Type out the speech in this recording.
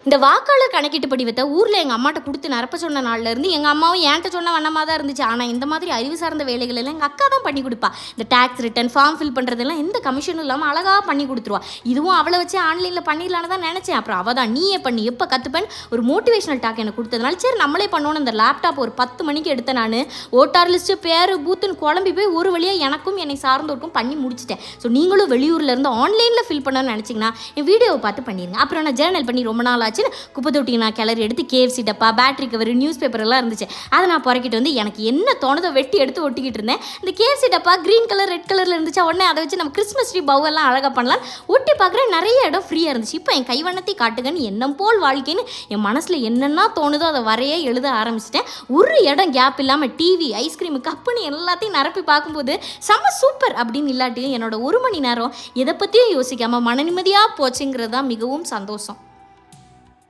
இந்த வாக்காளர் கணக்கீட்டு படிவத்தை ஊரில் எங்கள் அம்மாட்ட கொடுத்து நிரப்ப சொன்ன நாள்லேருந்து எங்கள் அம்மாவும் என்கிட்ட சொன்ன வண்ணமாக தான் இருந்துச்சு. ஆனால் இந்த மாதிரி அறிவு சார்ந்த வேலைகள் எல்லாம் எங்கள் அக்கா தான் பண்ணி கொடுப்பா. இந்த டேக்ஸ் ரிட்டர்ன் ஃபார்ம் ஃபில் பண்ணுறதெல்லாம் எந்த கமிஷனும் இல்லாமல் அழகாக பண்ணி கொடுத்துருவா. இதுவும் அவளை வச்சு ஆன்லைனில் பண்ணிடலான்னு தான் நினச்சேன். அப்புறம் அவள் தான் நீயே பண்ணி எப்போ கற்றுப்பேன் ஒரு மோட்டிவேஷனல் டாக் எனக்கு கொடுத்ததுனால சரி நம்மளே பண்ணோன்னு இந்த லேப்டாப் ஒரு 10 மணிக்கு எடுத்த நான் ஓட்டார் லிஸ்ட்டு பேர் பூத்துன்னு குழம்பி போய் ஒரு வழியாக எனக்கும் என்னை சார்ந்தோருக்கும் பண்ணி முடிச்சிட்டேன். ஸோ நீங்களும் வெளியூரில் இருந்து ஆன்லைனில் ஃபில் பண்ணணும்னு நினச்சிங்கன்னா என் வீடியோவை பார்த்து பண்ணிடுங்க. அப்புறம் நான் ஜேர்னல் பண்ணி ரொம்ப நாள் குப்பை தொட்டி நான் கிளறி எடுத்து கேஎஃப்சி டப்பா பேட்டரி கவர் நியூஸ் பேப்பர் எல்லாம் இருந்துச்சு. அதை நான் புறக்கிட்டு வந்து எனக்கு என்ன தோணுதோ வெட்டி எடுத்து ஒட்டிக்கிட்டு இருந்தேன். இந்த கேஎஃப்சி டப்பா க்ரீன் கலர் ரெட் கலரில் இருந்துச்சு. உடனே அதை வச்சு நம்ம கிறிஸ்மஸ் ட்ரீ பவ் எல்லாம் அழகாக பண்ணலாம் ஒட்டி பார்க்குறேன். நிறைய இடம் ஃப்ரீயாக இருந்துச்சு. இப்போ என் கைவண்ணத்தை காட்டுங்கன்னு எண்ணம் போல் வாழ்க்கைன்னு என் மனசில் என்னென்னா தோணுதோ அதை வரைய எழுத ஆரம்பிச்சிட்டேன். ஒரு இடம் கேப் இல்லாமல் டிவி ஐஸ்கிரீமு கப்புன்னு எல்லாத்தையும் நிரப்பி பார்க்கும்போது செம்ம சூப்பர் அப்படின்னு இல்லாட்டி என்னோட 1 மணி நேரம் எதை பற்றியும் யோசிக்காமல் மன நிம்மதியாக போச்சுங்கிறது தான் மிகவும் சந்தோஷம்.